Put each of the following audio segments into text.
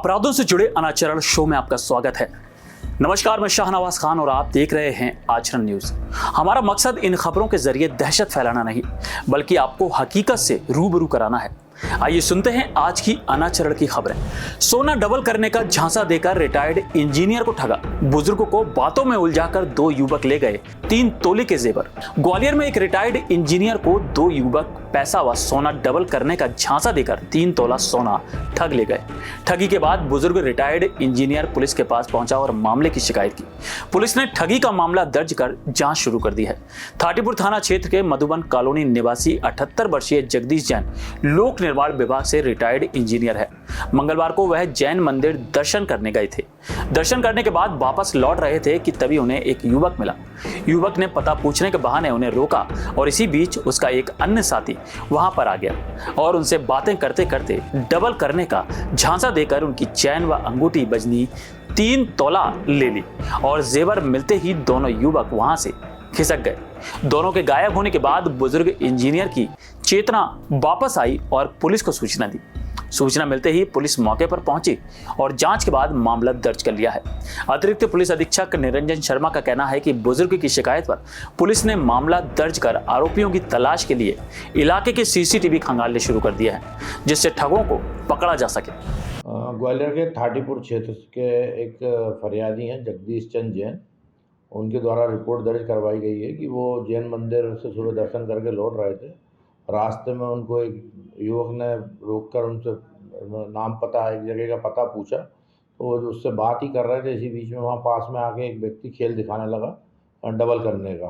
अपराधों से जुड़े अनाचरण शो में आपका स्वागत है। नमस्कार, मैं शाहनवाज खान और आप देख रहे हैं आचरण न्यूज। हमारा मकसद इन खबरों के जरिए दहशत फैलाना नहीं, बल्कि आपको हकीकत से रूबरू कराना है। आइए सुनते हैं आज की अनाचरण की खबरें। सोना डबल करने का झांसा देकर रिटायर्ड इंजीनियर को ठगा। बुजुर्ग को बातों में उलझाकर 2 युवक ले गए 3 तोले के जेवर। ग्वालियर में एक रिटायर्ड इंजीनियर को 2 युवक पैसा व सोना डबल करने का झांसा देकर 3 तोला सोना ठग ले गए। ठगी के बाद बुजुर्ग रिटायर्ड इंजीनियर पुलिस के पास पहुंचा और मामले की शिकायत की। पुलिस ने ठगी का मामला दर्ज कर जांच शुरू कर दी है। थाटीपुर थाना क्षेत्र के मधुबन कॉलोनी निवासी 78 वर्षीय जगदीश जैन लोक निर्माण विभाग से रिटायर्ड इंजीनियर है। मंगलवार को वह जैन मंदिर दर्शन करने गए थे। दर्शन करने के बाद वापस लौट रहे थे कि तभी उन्हें एक युवक मिला। युवक ने पता पूछने के बहाने उन्हें रोका और इसी बीच उसका एक अन्य साथी वहां पर आ गया और उनसे बातें करते करते डबल करने का झांसा देकर उनकी चैन व अंगूठी बजनी 3 तोला ले ली और जेवर मिलते ही दोनों युवक वहां से खिसक गए। दोनों के गायब होने के बाद बुजुर्ग इंजीनियर की चेतना वापस आई और पुलिस को सूचना दी। सूचना मिलते ही पुलिस मौके पर पहुंची और जांच के बाद मामला दर्ज कर लिया है। अतिरिक्त पुलिस अधीक्षक निरंजन शर्मा का कहना है कि बुजुर्ग की शिकायत पर पुलिस ने मामला दर्ज कर आरोपियों की तलाश के लिए इलाके के सीसीटीवी खंगालने शुरू कर दिया है, जिससे ठगों को पकड़ा जा सके। ग्वालियर के थाटीपुर क्षेत्र के एक फरियादी हैं जगदीश चंद जैन। उनके द्वारा रिपोर्ट दर्ज करवाई गई है कि वो जैन मंदिर से सुबह दर्शन करके लौट रहे थे। रास्ते में उनको एक युवक ने रोककर उनसे नाम पता, एक जगह का पता पूछा, तो वो उससे बात ही कर रहे थे। इसी बीच में वहाँ पास में आके एक व्यक्ति खेल दिखाने लगा डबल करने का।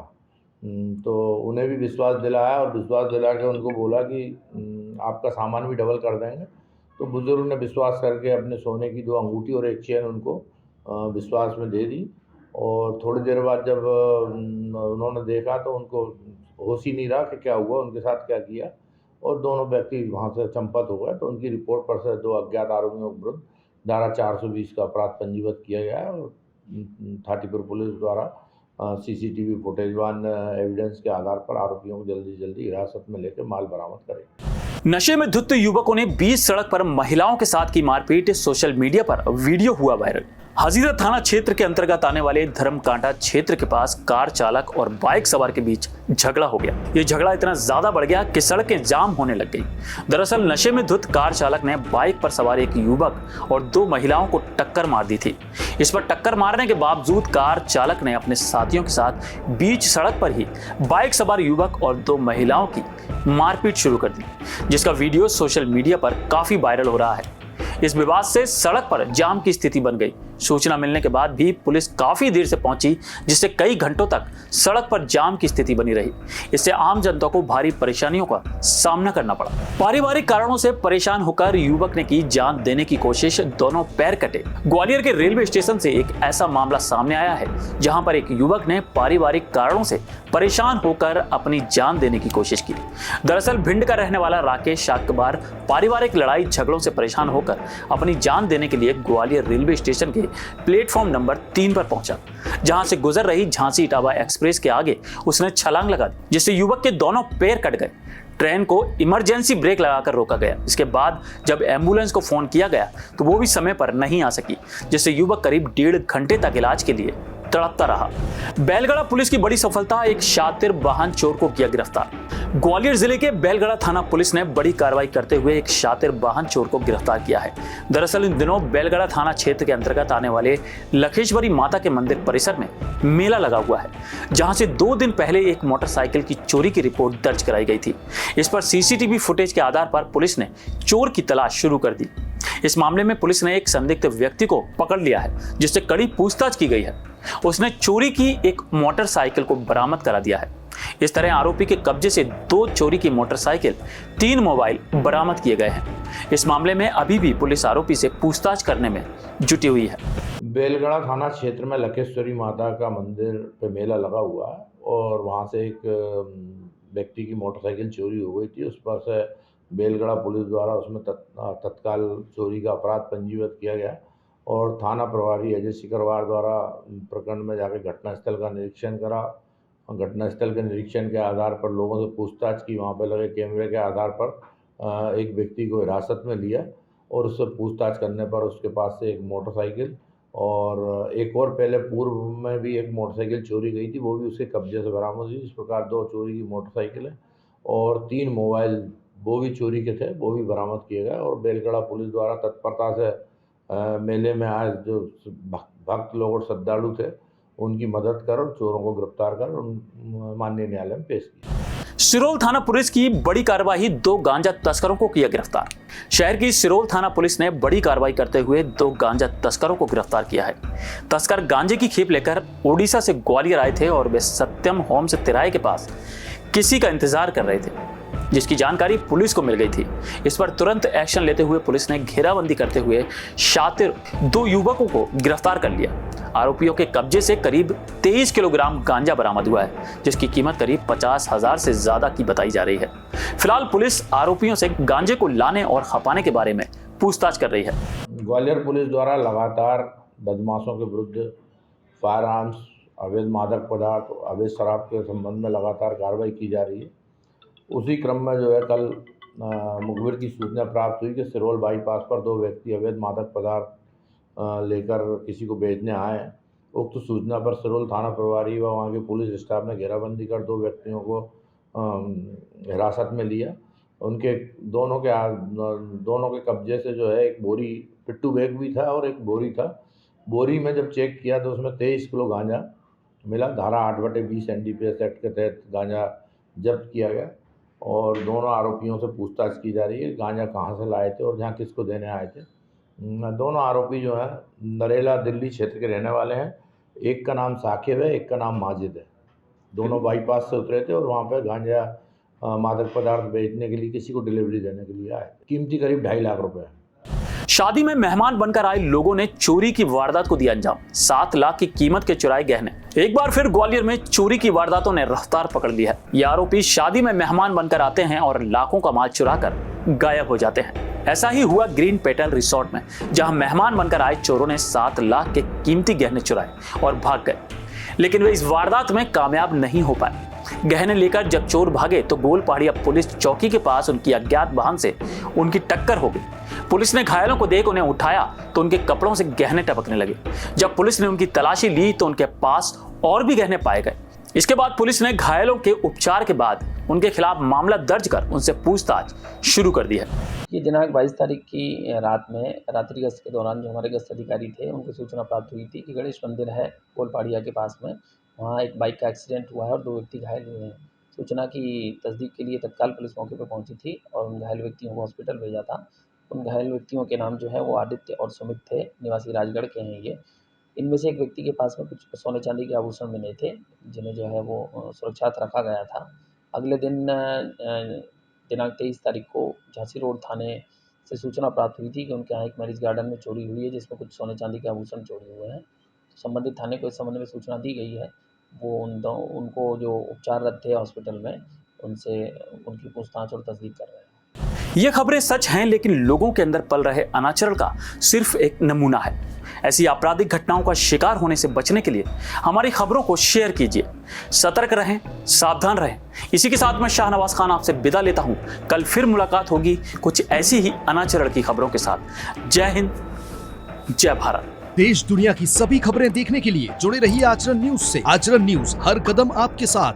तो उन्हें भी विश्वास दिलाया और विश्वास दिला के उनको बोला कि आपका सामान भी डबल कर देंगे। तो बुजुर्ग ने विश्वास करके अपने सोने की 2 अंगूठी और एक चेन उनको विश्वास में दे दी। और थोड़ी देर बाद जब उन्होंने देखा तो उनको होश ही नहीं रहा कि क्या हुआ, उनके साथ क्या किया, और दोनों व्यक्ति वहां से चंपत हो गए। तो उनकी रिपोर्ट पर से 2 अज्ञात आरोपियों के विरुद्ध धारा 420 का अपराध पंजीबद्ध किया गया है और थाटीपुर पुलिस द्वारा सीसीटीवी फुटेजवान एविडेंस के आधार पर आरोपियों को जल्दी जल्दी हिरासत में लेकर माल बरामद करेगी। नशे में धुत युवकों ने 20 सड़क पर महिलाओं के साथ की मारपीट। सोशल मीडिया पर वीडियो हुआ वायरल। हजीरा थाना क्षेत्र के अंतर्गत आने वाले धर्मकांटा क्षेत्र के पास कार चालक और बाइक सवार के बीच झगड़ा हो गया। ये झगड़ा इतना ज्यादा बढ़ गया कि सड़कें जाम होने लग गई। दरअसल नशे में धुत कार चालक ने बाइक पर सवार एक युवक और 2 महिलाओं को टक्कर मार दी थी। इस पर टक्कर मारने के बावजूद कार चालक ने अपने साथियों के साथ बीच सड़क पर ही बाइक सवार युवक और 2 महिलाओं की मारपीट शुरू कर दी, जिसका वीडियो सोशल मीडिया पर काफी वायरल हो रहा है। इस विवाद से सड़क पर जाम की स्थिति बन गई। सूचना मिलने के बाद भी पुलिस काफी देर से पहुंची, जिससे कई घंटों तक सड़क पर जाम की स्थिति बनी रही। इससे आम जनता को भारी परेशानियों का सामना करना पड़ा। पारिवारिक कारणों से परेशान होकर युवक ने की जान देने की कोशिश, दोनों पैर कटे। ग्वालियर के रेलवे स्टेशन से एक ऐसा मामला सामने आया है जहां पर एक युवक ने पारिवारिक कारणों से परेशान होकर अपनी जान देने की कोशिश की। दरअसल भिंड का रहने वाला राकेश शाकबार पारिवारिक लड़ाई झगड़ों से परेशान होकर अपनी जान देने के लिए ग्वालियर रेलवे स्टेशन के प्लेटफॉर्म नंबर 3 पर पहुंचा, जहां से गुजर रही झांसी इटावा एक्सप्रेस के आगे उसने छलांग लगा दी, जिससे युवक के दोनों पैर कट गए। ट्रेन को इमरजेंसी ब्रेक लगाकर रोका गया। इसके बाद जब एम्बुलेंस को फोन किया गया तो वो भी समय पर नहीं आ सकी, जिससे युवक करीब 1.5 घंटे तक इलाज के लिए तड़पता रहा। बैलगड़ा पुलिस की बड़ी सफलता, एक शातिर वाहन चोर को किया गिरफ्तार। ग्वालियर जिले के बैलगड़ा थाना पुलिस ने बड़ी कार्रवाई करते हुए एक शातिर वाहन चोर को गिरफ्तार किया है। दरअसल इन दिनों बैलगड़ा थाना क्षेत्र के अंतर्गत आने वाले लखेश्वरी माता के मंदिर परिसर में मेला लगा हुआ है, जहां से 2 दिन पहले एक मोटरसाइकिल की चोरी की रिपोर्ट दर्ज कराई गई थी। इस पर सीसीटीवी फुटेज के आधार पर पुलिस ने चोर की तलाश शुरू कर दी। इस मामले में पुलिस ने एक संदिग्ध व्यक्ति को पकड़ लिया है, जिससे कड़ी पूछताछ की गई है। उसने चोरी की एक मोटरसाइकिल को बरामद करा दिया है। इस तरह आरोपी के कब्जे से 2 चोरी की मोटरसाइकिल, 3 मोबाइल बरामद किए गए हैं। इस मामले में अभी भी पुलिस आरोपी से पूछताछ करने में जुटी हुई है। बेलगड़ा थाना क्षेत्र में लखेश्वरी माता का मंदिर पे मेला लगा हुआ है और वहाँ से एक व्यक्ति की मोटरसाइकिल चोरी हो गई थी। उस पर से बेलगड़ा पुलिस द्वारा उसमें तत्काल चोरी का अपराध पंजीबद्ध किया गया और थाना प्रभारी अजय सिकरवार द्वारा प्रखंड में जाकर घटनास्थल का निरीक्षण करा। घटनास्थल के निरीक्षण के आधार पर लोगों से पूछताछ की। वहाँ पर लगे कैमरे के आधार पर एक व्यक्ति को हिरासत में लिया और उससे पूछताछ करने पर उसके पास से एक मोटरसाइकिल और एक और पहले पूर्व में भी एक मोटरसाइकिल चोरी गई थी, वो भी उसके कब्जे से बरामद हुई। इस प्रकार 2 चोरी की मोटरसाइकिलें और 3 मोबाइल वो भी चोरी के थे, वो भी बरामद किए गए। और बेलगड़ा पुलिस द्वारा तत्परता से मेले में आए जो भक्त लोग और श्रद्धालु थे, उनकी मदद कर और चोरों को गिरफ्तार कर माननीय न्यायालय में पेश किया। सिरोल थाना पुलिस की बड़ी कार्रवाई, 2 गांजा तस्करों को किया गिरफ्तार। शहर की सिरोल थाना पुलिस ने बड़ी कार्रवाई करते हुए 2 गांजा तस्करों को गिरफ्तार किया है। तस्कर गांजे की खेप लेकर ओडिशा से ग्वालियर आए थे और वे सत्यम होम्स तिराहे के पास किसी का इंतजार कर रहे थे, जिसकी जानकारी पुलिस को मिल गई थी। इस पर तुरंत एक्शन लेते हुए पुलिस ने घेराबंदी करते हुए शातिर 2 युवकों को गिरफ्तार कर लिया। आरोपियों के कब्जे से करीब 23 किलोग्राम गांजा बरामद हुआ है, जिसकी कीमत करीब 50,000 से ज्यादा की बताई जा रही है। फिलहाल पुलिस आरोपियों से गांजे को लाने और खपाने के बारे में पूछताछ कर रही है। ग्वालियर पुलिस द्वारा लगातार बदमाशों के विरुद्ध फायर आर्म्स, अवैध मादक पदार्थ, अवैध शराब के संबंध में लगातार कार्रवाई की जा रही है। उसी क्रम में जो है कल मुखबिर की सूचना प्राप्त हुई कि सिरोल बाईपास पर 2 व्यक्ति अवैध मादक पदार्थ लेकर किसी को बेचने आए। उक्त सूचना पर सिरोल थाना प्रभारी व वहाँ के पुलिस स्टाफ ने घेराबंदी कर 2 व्यक्तियों को हिरासत में लिया। उनके दोनों के कब्जे से जो है एक बोरी पिट्ठू बैग भी था और एक बोरी था। बोरी में जब चेक किया तो उसमें 23 किलो गांजा मिला। धारा 8/20 NDPS एक्ट के तहत गांजा जब्त किया गया और दोनों आरोपियों से पूछताछ की जा रही है, गांजा कहाँ से लाए थे और जहाँ किसको देने आए थे। दोनों आरोपी जो हैं नरेला दिल्ली क्षेत्र के रहने वाले हैं। एक का नाम साकिब है, एक का नाम माजिद है। दोनों बाईपास से उतरे थे और वहाँ पर गांजा मादक पदार्थ बेचने के लिए किसी को डिलीवरी देने के लिए आए। कीमती करीब 2.5 लाख रुपए है। शादी में मेहमान बनकर आए लोगों ने चोरी की वारदात को दिया अंजाम। 7 लाख की कीमत के चुराए गहने। एक बार फिर ग्वालियर में चोरी की वारदातों ने रफ्तार पकड़ ली है। ये आरोपी शादी में मेहमान बनकर आते हैं और लाखों का माल चुराकर गायब हो जाते हैं। ऐसा ही हुआ ग्रीन पेटल रिसोर्ट में, जहां मेहमान बनकर आए चोरों ने 7 लाख के कीमती गहने चुराए और भाग गए, लेकिन वे इस वारदात में कामयाब नहीं हो पाए। गहने लेकर जब चोर भागे तो गोलपहाड़िया पुलिस चौकी के पास उनकी अज्ञात वाहन से उनकी टक्कर हो गई। पुलिस ने घायलों को देख उन्हें उठाया तो उनके कपड़ों से गहने टपकने लगे। जब पुलिस ने उनकी तलाशी ली तो उनके पास और भी गहने पाए गए। इसके बाद पुलिस ने घायलों के उपचार के बाद उनके खिलाफ मामला दर्ज कर उनसे पूछताछ शुरू कर दी है। ये दिनांक 22 तारीख की रात में रात्रि गश्त के दौरान जो हमारे गश्त अधिकारी थे, उनको सूचना प्राप्त हुई थी कि गणेश मंदिर है गोलपहाड़िया के पास में, वहाँ एक बाइक का एक्सीडेंट हुआ है और 2 व्यक्ति घायल हुए हैं। सूचना की तस्दीक के लिए तत्काल पुलिस मौके पर पहुंची थी और उन घायल व्यक्तियों को हॉस्पिटल भेजा था। उन घायल व्यक्तियों के नाम जो है वो आदित्य और सुमित थे, निवासी राजगढ़ के हैं ये। इनमें से एक व्यक्ति के पास में कुछ सोने चांदी के आभूषण मिले थे, जिन्हें जो है वो सुरक्षित रखा गया था। अगले दिन दिनांक 23 तारीख को झांसी रोड थाने से सूचना प्राप्त हुई थी कि उनके यहाँ एक मैरिज गार्डन में चोरी हुई है, जिसमें कुछ सोने चांदी के आभूषण चोरी हुए हैं। संबंधित थाने को इस संबंध में सूचना दी गई है। वो उनको जो उपचाररत थे हॉस्पिटल में, उनसे उनकी पूछताछ और तस्दीक कर रहे हैं। ये खबरें सच हैं, लेकिन लोगों के अंदर पल रहे अनाचरण का सिर्फ एक नमूना है। ऐसी आपराधिक घटनाओं का शिकार होने से बचने के लिए हमारी खबरों को शेयर कीजिए। सतर्क रहें, सावधान रहें। इसी के साथ मैं शाहनवाज खान आपसे विदा लेता हूं। कल फिर मुलाकात होगी कुछ ऐसी ही अनाचरण की खबरों के साथ। जय हिंद, जय भारत। देश दुनिया की सभी खबरें देखने के लिए जुड़े रहिए आचरण न्यूज से। आचरण न्यूज, हर कदम आपके साथ।